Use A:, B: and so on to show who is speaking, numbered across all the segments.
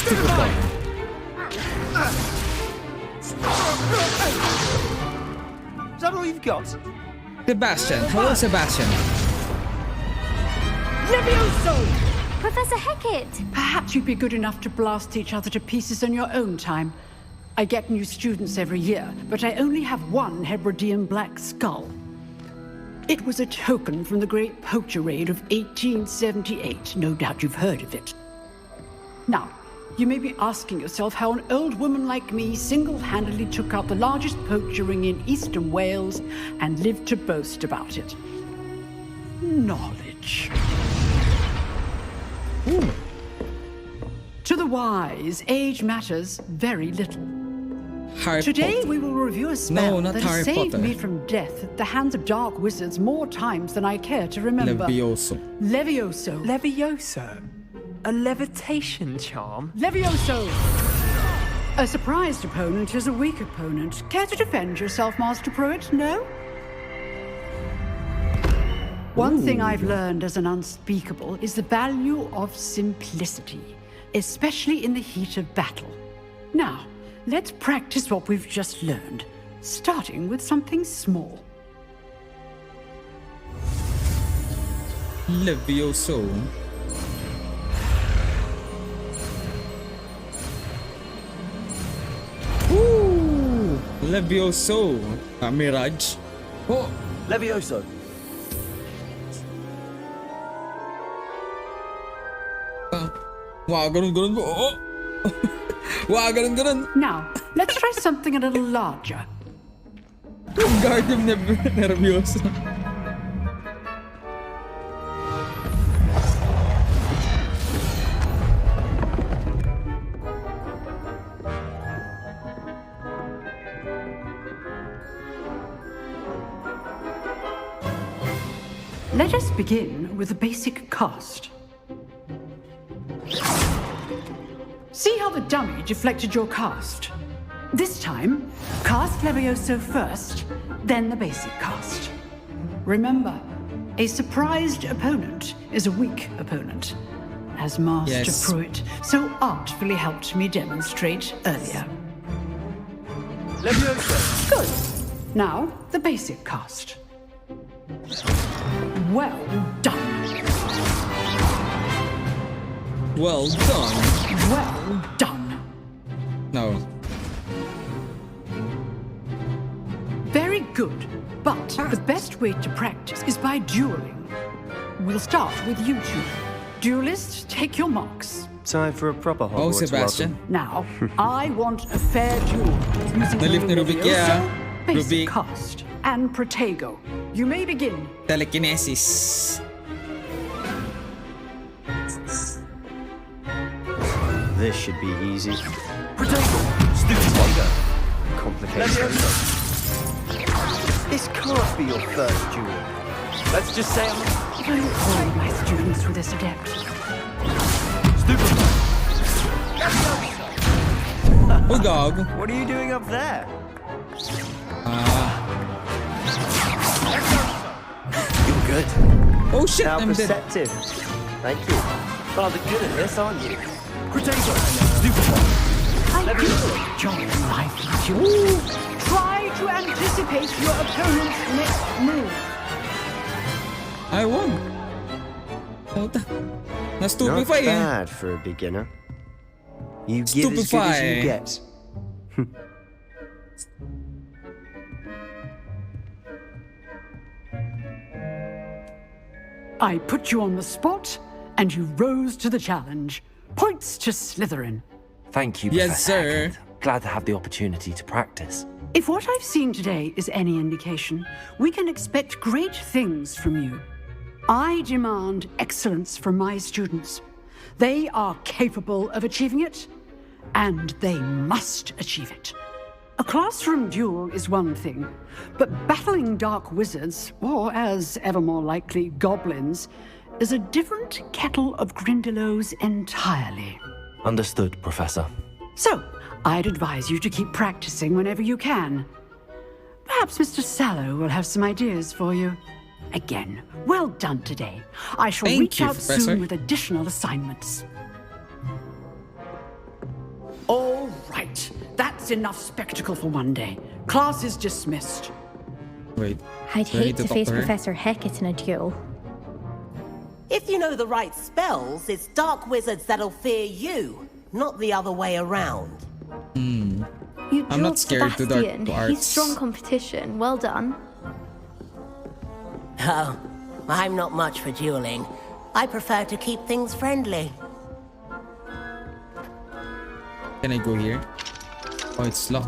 A: stupid boy.
B: Is that all you've got?
A: Sebastian. Hello, Sebastian.
C: Levioso!
D: Professor Hecat!
C: Perhaps you'd be good enough to blast each other to pieces in your own time. I get new students every year, but I only have one Hebridean black skull. It was a token from the Great Poacher Raid of 1878. No doubt you've heard of it. Now, you may be asking yourself how an old woman like me single-handedly took out the largest poacher ring in eastern Wales and lived to boast about it. Knowledge.
A: Ooh.
C: To the wise, age matters very little.
A: Harry
C: Today
A: Potter.
C: we will review a spell
A: not
C: that
A: Harry
C: has saved
A: Potter.
C: me from death at the hands of dark wizards more times than I care to remember.
A: Levioso.
C: Levioso.
B: Levioso? A levitation charm?
C: Levioso! A surprised opponent is a weak opponent. Care to defend yourself, Master Pruitt? No? One thing I've learned as an unspeakable is the value of simplicity, especially in the heat of battle. Now, let's practice what we've just learned, starting with something small.
A: Levioso. Ooh. Levioso. Mirage. Oh.
B: Levioso.
A: Wow, ganun po. Oh. Wow, ganun.
C: Now, let's try something a little larger.
A: Guardian nervioso.
C: Let us begin with the basic cast. See how the dummy deflected your cast? This time, cast Levioso first, then the basic cast. Remember, a surprised opponent is a weak opponent, as Master Pruitt so artfully helped me demonstrate earlier.
B: Levioso.
C: Good. Now, the basic cast. Well done.
A: Well done.
C: Well done.
A: No.
C: Very good. But the best way to practice is by dueling. We'll start with you two. Duelists, take your marks.
B: Time for a proper Hogwarts
A: Sebastian.
B: welcome.
C: Now, I want a fair duel using
A: Nalift ni Rubik, yeah.
C: basic
A: Rubik.
C: cast, and Protego. You may begin.
A: Telekinesis.
B: This should be easy. Protego. Stupid wonder. Complicated. Levioso. This can't be your first duel. Let's just say I'm...
C: All my students were this adept.
B: Stupid.
A: Oh, dog.
B: What are you doing up there? You're good.
A: Oh shit,
B: Now
A: I'm dead.
B: perceptive. Thank you. Rather good at this, aren't you? Protego. Stupid.
C: I do enjoy life with you. Try to anticipate your opponent's next move.
A: I won. Puta.
B: Not
A: Na-stupefy eh.
B: bad for a beginner. You give as good as you get.
C: I put you on the spot, and you rose to the challenge. Points to Slytherin.
E: Thank you,
A: Yes,
E: Professor
A: sir.
E: Hackett. Glad to have the opportunity to practice.
C: If what I've seen today is any indication, we can expect great things from you. I demand excellence from my students. They are capable of achieving it, and they must achieve it. A classroom duel is one thing, but battling dark wizards, or as ever more likely, goblins, is a different kettle of Grindylows entirely.
E: Understood, Professor.
C: So, I'd advise you to keep practicing whenever you can. Perhaps Mr. Sallow will have some ideas for you. Again, well done today. I shall
A: Thank
C: reach
A: you,
C: out
A: Professor.
C: soon with additional assignments. That's enough spectacle for one day. Class is dismissed.
A: Wait.
D: I'd
A: do I need
D: hate to
A: talk
D: face
A: her?
D: Professor Hecat in a duel.
F: If you know the right spells, it's dark wizards that'll fear you, not the other way around.
D: You
A: I'm not
D: dueled
A: scared to dark
D: Sebastian.
A: arts.
D: He's strong competition. Well done.
F: Oh, I'm not much for dueling. I prefer to keep things friendly.
A: Can I go here? Oh, it's locked.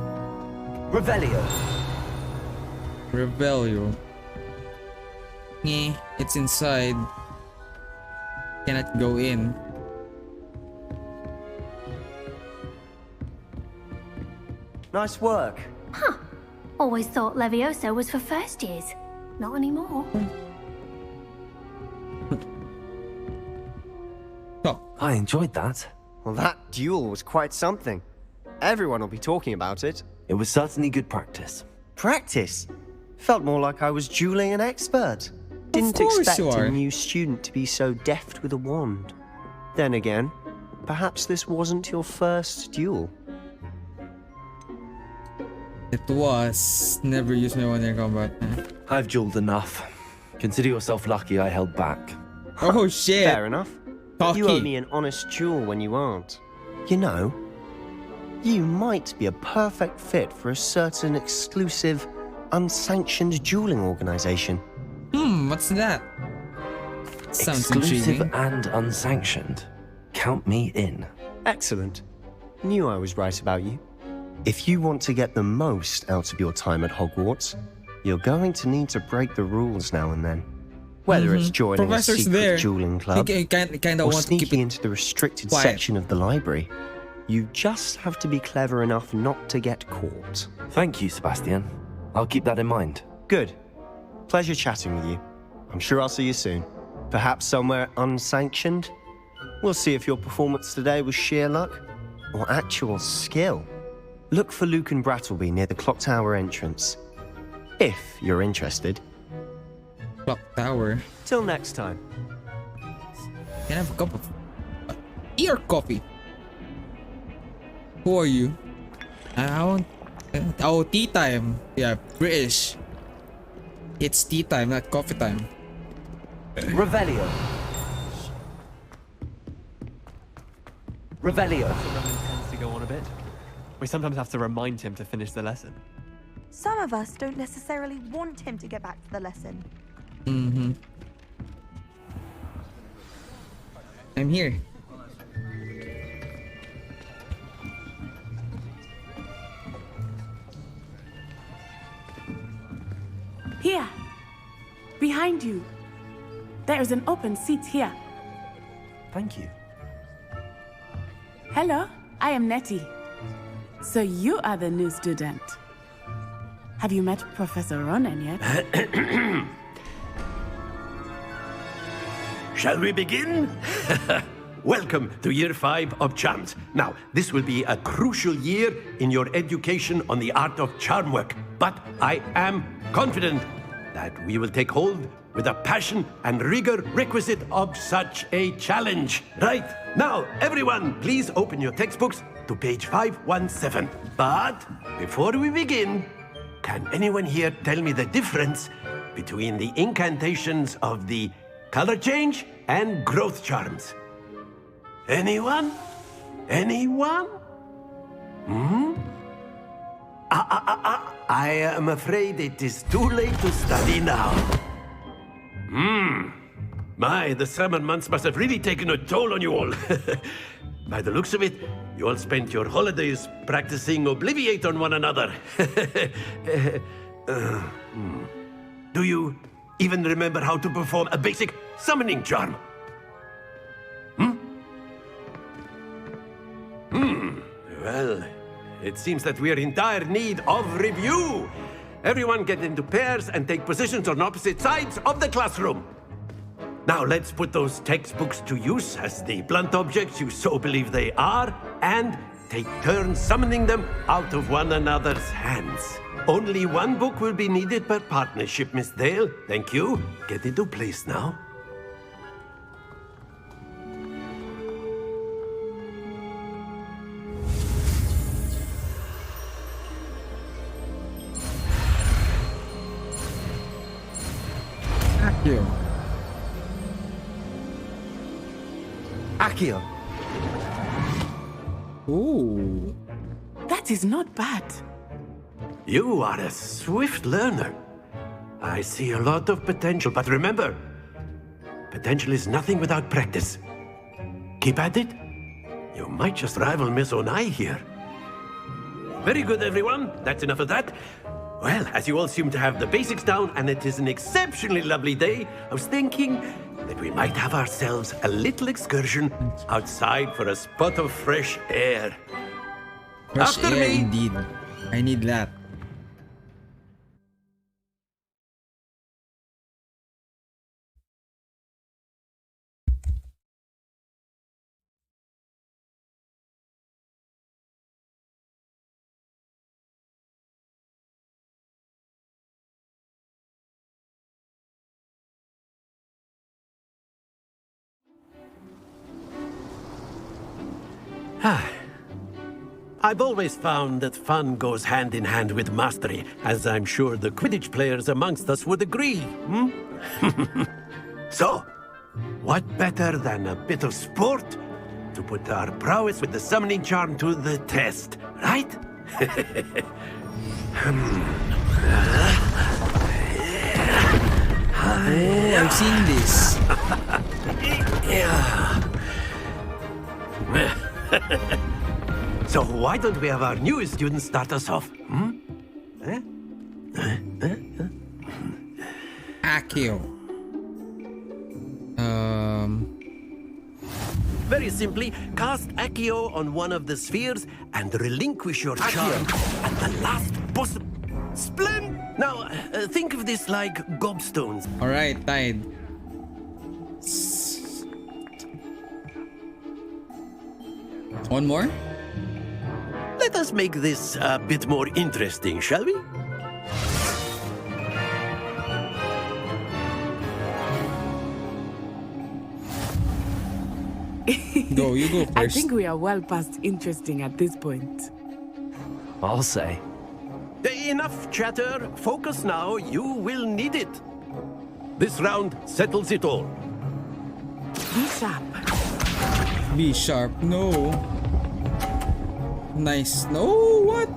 B: Revelio.
A: Revelio. Nyeh, it's inside. Cannot go in.
B: Nice work.
D: Always thought Leviosa was for first years. Not anymore.
A: Oh,
E: I enjoyed that.
B: Well, that duel was quite something. Everyone will be talking about it.
E: It was certainly good practice.
B: Practice? Felt more like I was dueling an expert. Didn't
A: course
B: expect
A: you are.
B: a new student to be so deft with a wand. Then again, perhaps this wasn't your first duel.
A: it was. Never used my one in combat.
E: I've dueled enough. Consider yourself lucky I held back.
A: Oh shit.
B: Fair enough.
A: Cocky.
B: You owe me an honest duel when you aren't. You know, you might be a perfect fit for a certain exclusive, unsanctioned dueling organization.
A: What's that? Sounds
E: Exclusive
A: intriguing.
E: and unsanctioned. Count me in.
B: Excellent. Knew I was right about you. If you want to get the most out of your time at Hogwarts, you're going to need to break the rules now and then. Whether it's joining
A: Professor's
B: a secret
A: there.
B: dueling club
A: I kind of
B: or
A: want to keep
B: sneaking
A: it.
B: into the restricted
A: quiet.
B: section of the library, you just have to be clever enough not to get caught.
E: Thank you, Sebastian. I'll keep that in mind.
B: Good. Pleasure chatting with you. I'm sure I'll see you soon. Perhaps somewhere unsanctioned? We'll see if your performance today was sheer luck or actual skill. Look for Luke and Brattleby near the clock tower entrance. If you're interested.
A: Clock tower.
B: Till next time.
A: Can I have a cup of ear coffee? Who are you? I want. Oh, tea time. Yeah, British. It's tea time, not coffee time.
E: Revelio. Revelio.
G: Roman tends to go on a bit. We sometimes have to remind him to finish the lesson.
H: Some of us don't necessarily want him to get back to the lesson.
A: I'm here.
I: Here. Behind you. There is an open seat here.
E: Thank you.
I: Hello, I am Nettie. So you are the new student. Have you met Professor Ronan yet?
J: Shall we begin? Welcome to Year 5 of Charms. Now, this will be a crucial year in your education on the art of charm work, but I am confident that we will take hold with the passion and rigor requisite of such a challenge. Right, now, everyone, please open your textbooks to page 517. But before we begin, can anyone here tell me the difference between the incantations of the color change and growth charms? Anyone? Anyone? I am afraid it is too late to study now. My, the summer months must have really taken a toll on you all. By the looks of it, you all spent your holidays practicing Obliviate on one another. Do you even remember how to perform a basic summoning charm? Well, it seems that we are in dire need of review. Everyone get into pairs and take positions on opposite sides of the classroom. Now let's put those textbooks to use as the blunt objects you so believe they are, and take turns summoning them out of one another's hands. Only one book will be needed per partnership, Miss Dale. Thank you. Get into place now.
A: Akio.
B: Accio.
A: Ooh.
I: That is not bad.
J: You are a swift learner. I see a lot of potential, but remember, potential is nothing without practice. Keep at it. You might just rival Miss Onai here. Very good, everyone. That's enough of that. Well, as you all seem to have the basics down, and it is an exceptionally lovely day, I was thinking that we might have ourselves a little excursion outside for a spot of fresh air.
A: Fresh
J: After
A: air,
J: me.
A: indeed. I need that.
J: I've always found that fun goes hand in hand with mastery, as I'm sure the Quidditch players amongst us would agree. So, what better than a bit of sport to put our prowess with the summoning charm to the test, right?
A: Oh, I've seen this.
J: So why don't we have our newest student start us off?
A: Akio.
J: Very simply, cast Accio on one of the spheres and relinquish your charm at the last possible... Splend! Now, think of this like gobstones.
A: Alright, Tide. One more?
J: Let us make this a bit more interesting, shall we?
A: Go, you go first.
I: I think we are well past interesting at this point.
E: I'll say.
J: Enough chatter. Focus now. You will need it. This round settles it all.
I: Be sharp.
A: Be sharp. No. Nice. No, what?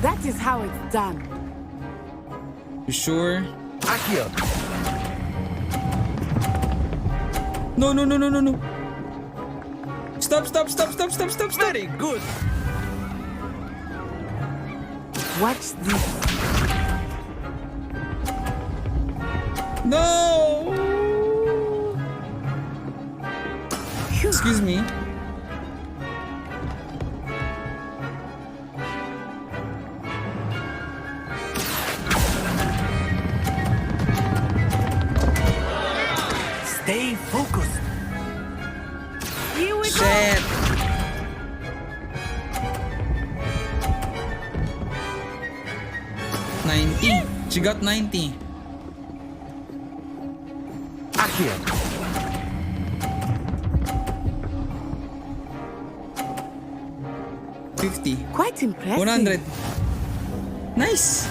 I: That is how it's done.
A: You sure?
B: Accio.
A: No, no, no, no, no, no. Stop, stop, stop, stop, stop, stop, stop.
J: Very good.
I: Watch this.
A: No. Excuse me.
J: Stay focused.
I: Here we go.
A: Shit. She got 90.
B: Accio.
I: Quite impressive.
A: 100. Nice.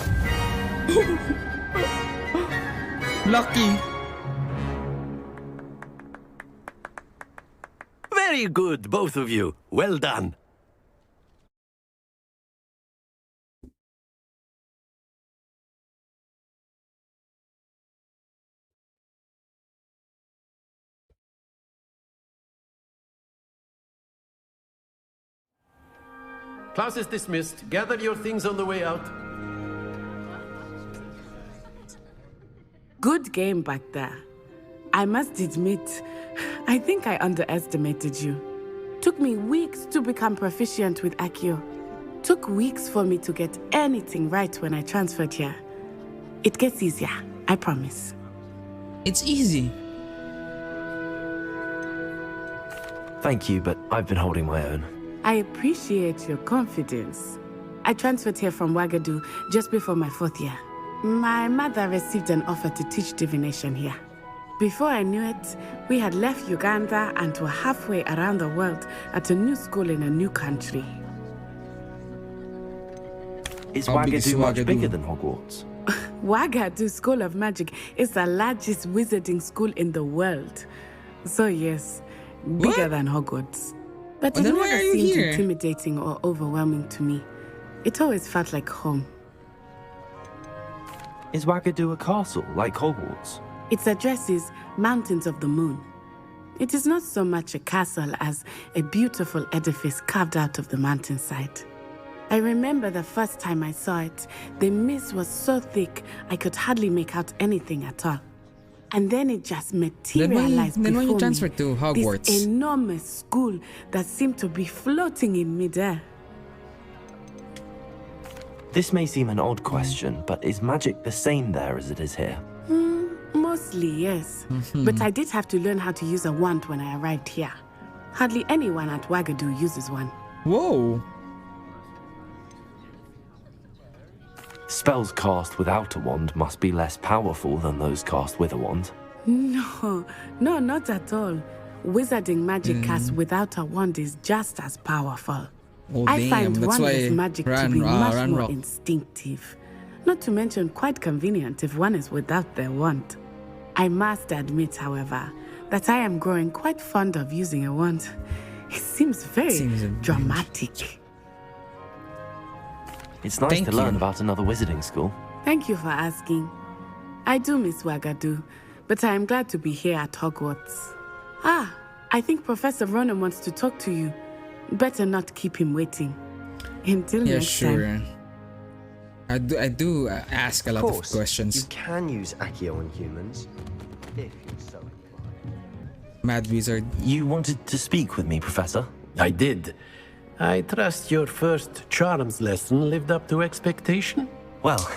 A: Lucky.
J: Very good, both of you. Well done. Class is dismissed. Gather your things on the way out.
I: Good game back there. I must admit, I think I underestimated you. Took me weeks to become proficient with Accio. Took weeks for me to get anything right when I transferred here. It gets easier, I promise.
A: It's easy.
E: Thank you, but I've been holding my own.
I: I appreciate your confidence. I transferred here from Wagadu just before my 4th year. My mother received an offer to teach divination here. Before I knew it, we had left Uganda and were halfway around the world at a new school in a new country.
E: Is
A: How big is
E: Wagadu much
A: Wagadu?
E: bigger than Hogwarts?
I: Wagadu School of Magic is the largest wizarding school in the world. So yes, bigger than Hogwarts. But it
A: then why
I: never
A: are you
I: seemed
A: here?
I: intimidating or overwhelming to me. It always felt like home.
E: Is Wagadu a castle, like Hogwarts?
I: Its address is Mountains of the Moon. It is not so much a castle as a beautiful edifice carved out of the mountainside. I remember the first time I saw it, the mist was so thick I could hardly make out anything at all. And then it just materialized
A: then why you
I: before
A: transfer
I: me.
A: to Hogwarts?
I: This enormous school that seemed to be floating in midair.
E: This may seem an odd question, but is magic the same there as it is here?
I: Mostly, yes. But I did have to learn how to use a wand when I arrived here. Hardly anyone at Wagadu uses one.
A: Whoa.
E: Spells cast without a wand must be less powerful than those cast with a wand.
I: No, not at all. Wizarding magic cast without a wand is just as powerful.
A: Oh,
I: I
A: damn.
I: find
A: That's
I: wandless
A: why
I: magic to be much more
A: Ranrock.
I: instinctive. Not to mention quite convenient if one is without their wand. I must admit, however, that I am growing quite fond of using a wand. It seems very dramatic.
E: It's nice
A: Thank
E: to learn
A: you.
E: about another wizarding school.
I: Thank you for asking. I do miss Wagadu, but I am glad to be here at Hogwarts. Ah, I think Professor Ronan wants to talk to you. Better not keep him waiting. Until
A: Yeah,
I: next
A: sure.
I: time.
A: I do ask a lot of
B: You
A: questions.
B: can use Accio on humans, if you're so inclined.
A: Mad Wizard.
E: You wanted to speak with me, Professor?
J: I did. I trust your first charms lesson lived up to expectation?
E: Well,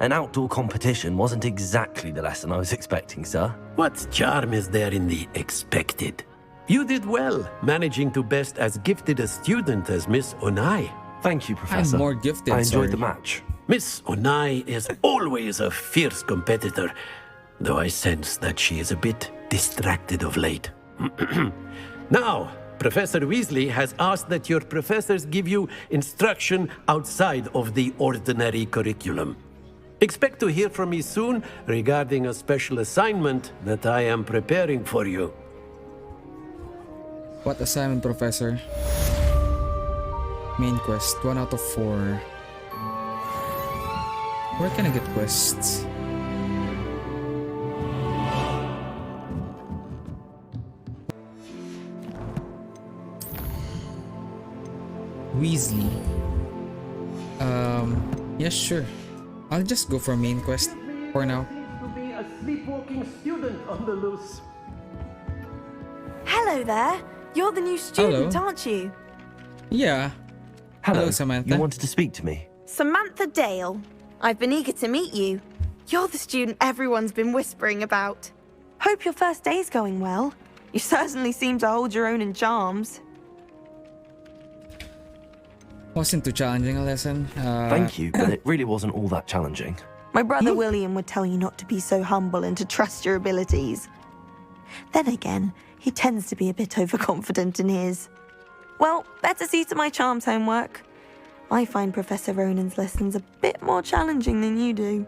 E: an outdoor competition wasn't exactly the lesson I was expecting, sir.
J: What charm is there in the expected? You did well, managing to best as gifted a student as Miss Onai.
E: Thank you, Professor.
A: more gifted,
E: I enjoyed
A: sorry.
E: the match.
J: Miss Onai is always a fierce competitor, though I sense that she is a bit distracted of late. Now, Professor Weasley has asked that your professors give you instruction outside of the ordinary curriculum. Expect to hear from me soon regarding a special assignment that I am preparing for you.
A: What assignment, Professor? Main quest, 1 out of 4. Where can I get quests? Weasley. Yeah, sure. I'll just go for main quest for now.
J: To be a sleepwalking student on the loose.
H: Hello there. You're the new student,
A: Hello.
H: aren't you?
A: Yeah. Hello, Samantha.
E: You wanted to speak to me?
H: Samantha Dale. I've been eager to meet you. You're the student everyone's been whispering about. Hope your first day's going well. You certainly seem to hold your own in charms.
A: Wasn't too challenging a lesson.
E: Thank you, but it really wasn't all that challenging.
H: My brother William would tell you not to be so humble and to trust your abilities. Then again, he tends to be a bit overconfident in his. Well, better see to my charms homework. I find Professor Ronan's lessons a bit more challenging than you do.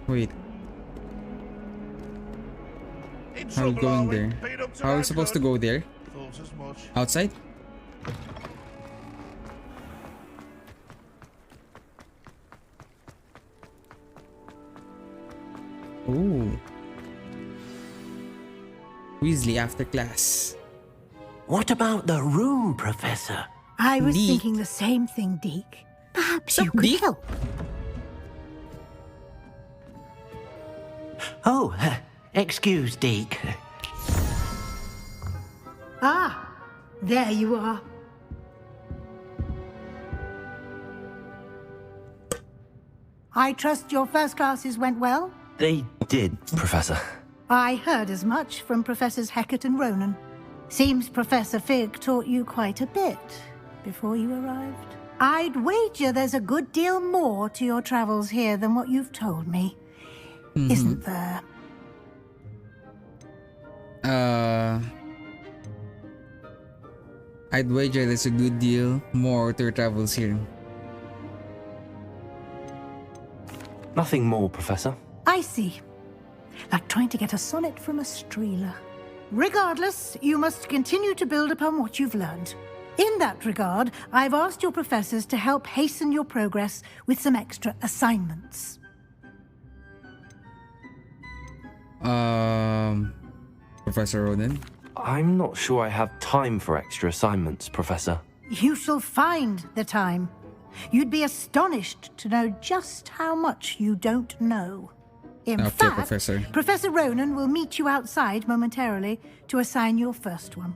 A: Wait. How are we going there? How are we supposed to go there? Outside? Ooh. Weasley after class.
J: What about the room, Professor?
K: I was
A: Deke.
K: thinking the same thing, Deke. Perhaps you
A: Sup,
K: could
A: Deke?
K: help.
J: Oh, excuse, Deke.
K: Ah, there you are. I trust your first classes went well?
E: They did, Professor.
K: I heard as much from Professors Hecat and Ronan. Seems Professor Fig taught you quite a bit before you arrived. I'd wager there's a good deal more to your travels here than what you've told me. Isn't there?
A: I'd wager there's a good deal more to your travels here.
E: Nothing more, Professor.
K: I see. Like trying to get a sonnet from a streeler. Regardless, you must continue to build upon what you've learned. In that regard, I've asked your professors to help hasten your progress with some extra assignments.
A: Professor Ronan?
E: I'm not sure I have time for extra assignments, Professor.
K: You shall find the time. You'd be astonished to know just how much you don't know. In
A: Okay,
K: fact,
A: Professor
K: Ronan will meet you outside momentarily to assign your first one.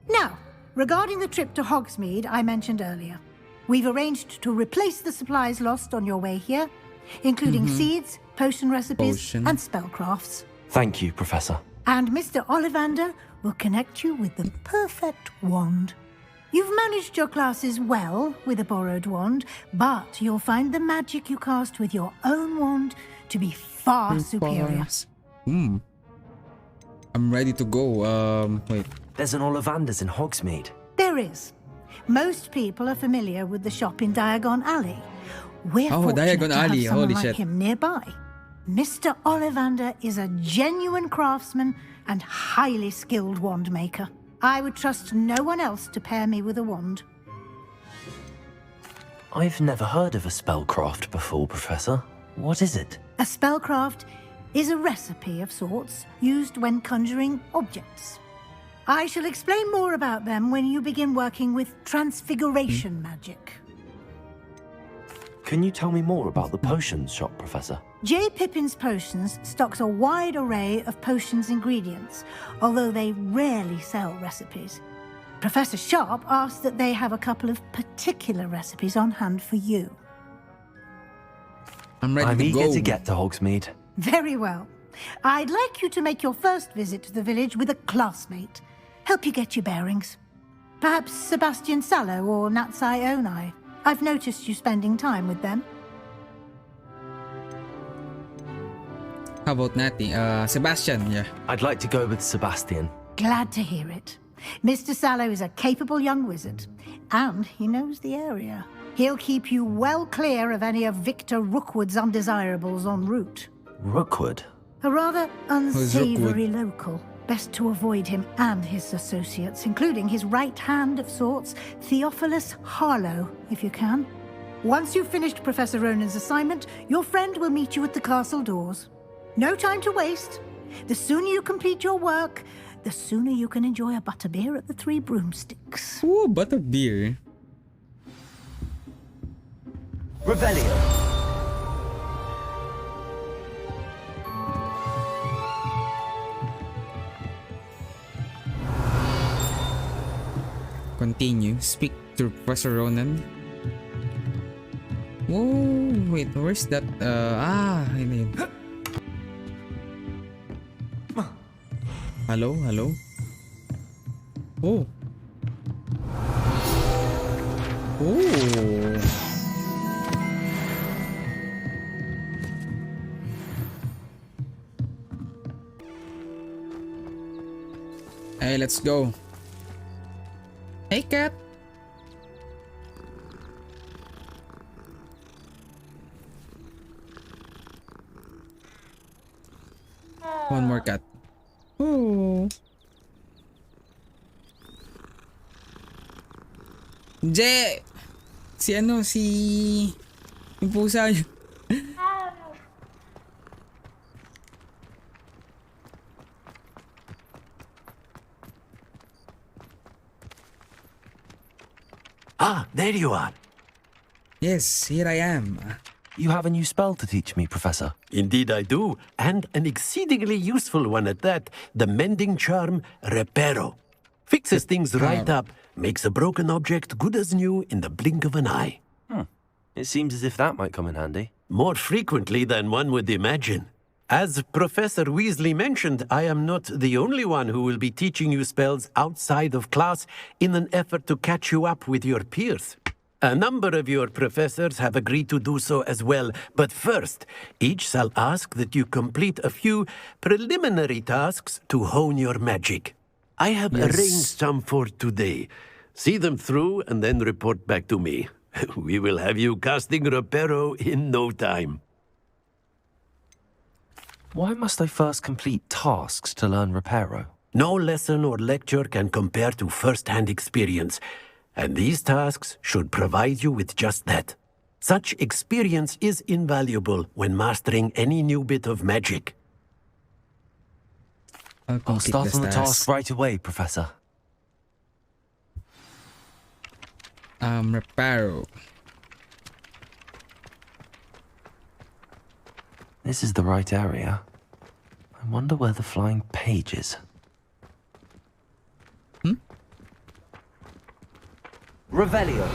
K: Now, regarding the trip to Hogsmeade I mentioned earlier, we've arranged to replace the supplies lost on your way here, including seeds, potion recipes, and spellcrafts.
E: Thank you, Professor.
K: And Mr. Ollivander will connect you with the perfect wand. You've managed your classes well with a borrowed wand, but you'll find the magic you cast with your own wand to be far superior.
A: I'm ready to go. Wait.
E: There's an Ollivander's in Hogsmeade.
K: There is. Most people are familiar with the shop in Diagon Alley. We're fortunate
A: Diagon
K: to have
A: Alley,
K: someone
A: holy
K: like
A: shit.
K: him nearby. Mr. Ollivander is a genuine craftsman and highly skilled wand maker. I would trust no one else to pair me with a wand.
E: I've never heard of a spellcraft before, Professor. What is it?
K: A spellcraft is a recipe of sorts used when conjuring objects. I shall explain more about them when you begin working with transfiguration magic.
E: Can you tell me more about the potions shop, Professor?
K: J. Pippin's Potions stocks a wide array of potions ingredients, although they rarely sell recipes. Professor Sharp asked that they have a couple of particular recipes on hand for you.
A: I'm ready
E: I'm
A: to
E: eager
A: go.
E: to get to Hogsmeade.
K: Very well. I'd like you to make your first visit to the village with a classmate. Help you get your bearings. Perhaps Sebastian Sallow or Natsai Onai. I've noticed you spending time with them.
A: How about Natty? Sebastian, yeah.
E: I'd like to go with Sebastian.
K: Glad to hear it. Mr. Sallow is a capable young wizard, and he knows the area. He'll keep you well clear of any of Victor Rookwood's undesirables en route.
E: Rookwood?
K: A rather
A: Rookwood?
K: unsavory local. Best to avoid him and his associates, including his right hand of sorts, Theophilus Harlow, if you can. Once you've finished Professor Ronan's assignment, your friend will meet you at the castle doors. No time to waste. The sooner you complete your work, the sooner you can enjoy a butterbeer at the Three Broomsticks.
A: Ooh, butterbeer.
E: Revelio.
A: Continue. Speak to Professor Ronan. Whoa, wait, where's that? I mean. Hello, hello. Oh. Oh. Hey, let's go. Hey, cat. One more cat. Oh. Je! Si yung pusa niya.
J: Ah, there you are.
A: Yes, here I am.
E: You have a new spell to teach me, Professor.
J: Indeed I do, and an exceedingly useful one at that. The mending charm, Reparo. Fixes things right up, makes a broken object good as new in the blink of an eye.
E: It seems as if that might come in handy.
J: More frequently than one would imagine. As Professor Weasley mentioned, I am not the only one who will be teaching you spells outside of class in an effort to catch you up with your peers. A number of your professors have agreed to do so as well, but first, each shall ask that you complete a few preliminary tasks to hone your magic. I have arranged some for today. See them through and then report back to me. We will have you casting Reparo in no time.
E: Why must I first complete tasks to learn Reparo?
J: No lesson or lecture can compare to first-hand experience, and these tasks should provide you with just that. Such experience is invaluable when mastering any new bit of magic.
E: I'll start on the task right away, Professor.
A: Reparo.
E: This is the right area. I wonder where the flying page is.
L: Revelio.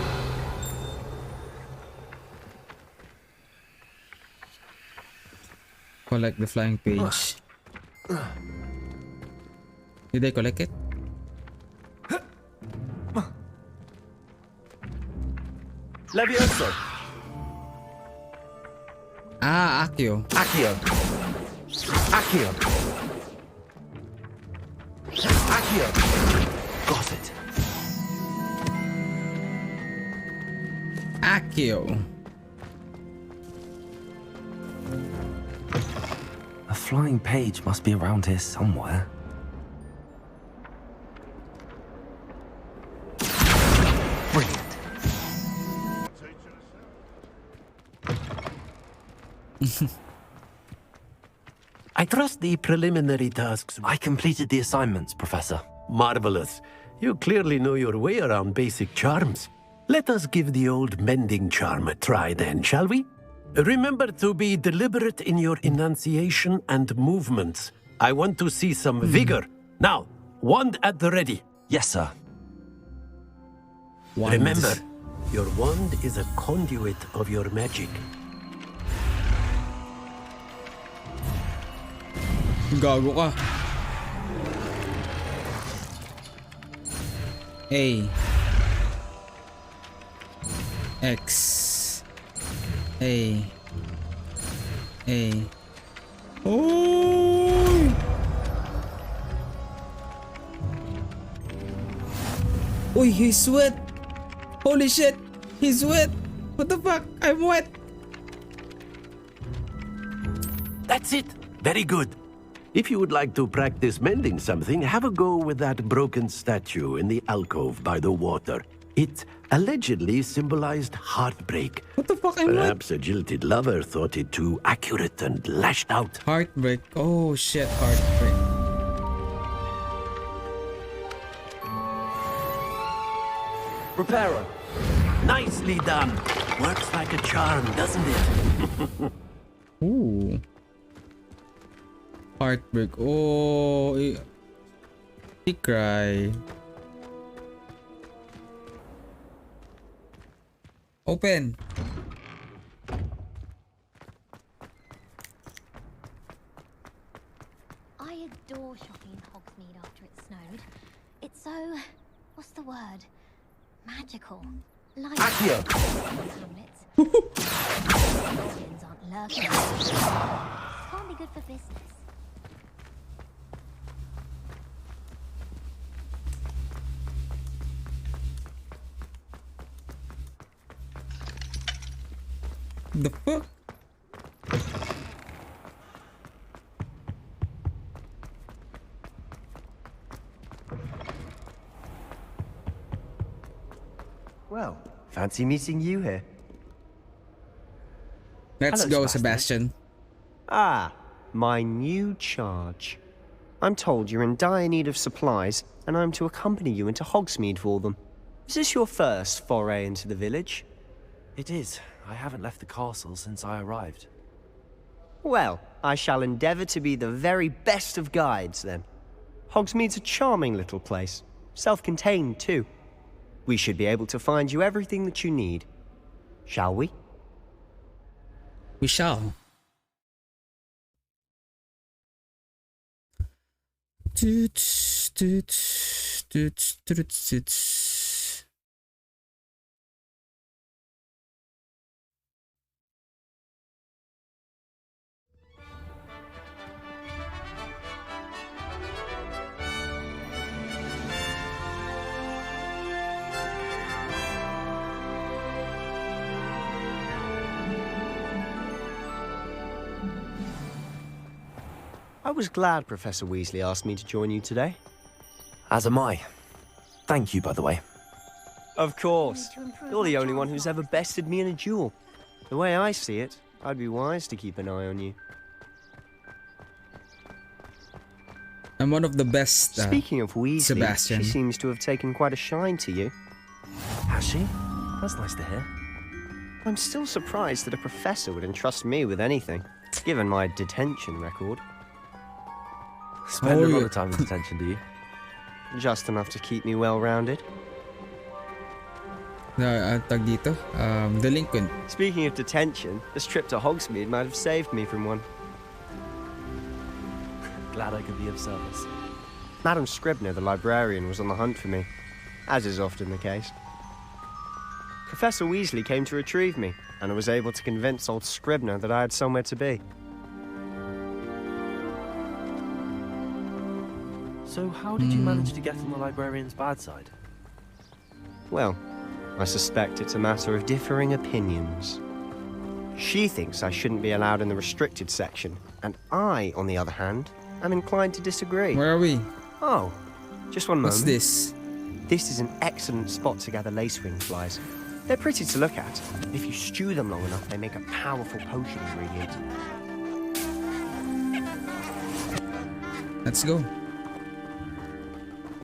A: Collect the flying page. Did I collect it?
L: Levioso.
A: Ah, Accio.
L: Accio. Accio. Accio.
E: Got it.
A: Accio.
E: A flying page must be around here somewhere. Brilliant.
J: I trust the preliminary tasks.
E: I completed the assignments, Professor.
J: Marvelous. You clearly know your way around basic charms. Let us give the old mending charm a try then, shall we? Remember to be deliberate in your enunciation and movements. I want to see some vigor. Now, wand at the ready.
E: Yes, sir.
A: Wand.
J: Remember, your wand is a conduit of your magic.
A: Gago ka. A. X. A. A. Oh! Uy, he's wet! Holy shit! He's wet! What the fuck? I'm wet!
J: That's it. Very good. If you would like to practice mending something, have a go with that broken statue in the alcove by the water. It allegedly symbolized heartbreak.
A: What the fuck? I'm wet!
J: Perhaps a jilted lover thought it too accurate and lashed out.
A: Heartbreak. Oh shit, heartbreak.
L: Reparo.
J: Nicely done. Works like a charm, doesn't it?
A: Ooh. Heartbreak. Oh, he cry. Open.
D: I adore shopping in Hogsmeade after it snowed. It's so... what's the word? Magical. Like
L: Accio.
D: Hamlets. Goblins aren't lurking. Can't be good for business.
A: The fuck?
B: Well, fancy meeting you here.
A: Let's
B: Hello,
A: go,
B: Sebastian.
A: Sebastian.
B: Ah, my new charge. I'm told you're in dire need of supplies, and I'm to accompany you into Hogsmeade for them. Is this your first foray into the village?
E: It is. I haven't left the castle since I arrived.
B: Well, I shall endeavour to be the very best of guides, then. Hogsmeade's a charming little place. Self-contained, too. We should be able to find you everything that you need. Shall we?
A: We shall. Toots, toots, toots, toots, toots.
B: was glad Professor Weasley asked me to join you today.
E: As am I. Thank you, by the way.
B: Of course. You're the only one who's ever bested me in a duel. The way I see it, I'd be wise to keep an eye on you.
A: I'm one of the best.
B: Speaking of Weasley,
A: Sebastian.
B: she seems to have taken quite a shine to you.
E: Has she? That's nice to hear.
B: I'm still surprised that a professor would entrust me with anything, given my detention record.
E: Spend
A: Oh,
E: a lot
A: yeah.
E: of time in detention, do you?
B: Just enough to keep me well-rounded.
A: Tag dito, delinquent.
B: Speaking of detention, this trip to Hogsmeade might have saved me from one.
E: Glad I could be of service.
B: Madam Scribner, the librarian, was on the hunt for me, as is often the case. Professor Weasley came to retrieve me, and I was able to convince old Scribner that I had somewhere to be.
E: So how did you manage to get on the librarian's bad side?
B: Well, I suspect it's a matter of differing opinions. She thinks I shouldn't be allowed in the restricted section, and I, on the other hand, am inclined to disagree.
A: Where are we?
B: Oh, just one moment.
A: What's this?
B: This is an excellent spot to gather lacewing flies. They're pretty to look at. If you stew them long enough, they make a powerful potion ingredient.
A: Let's go.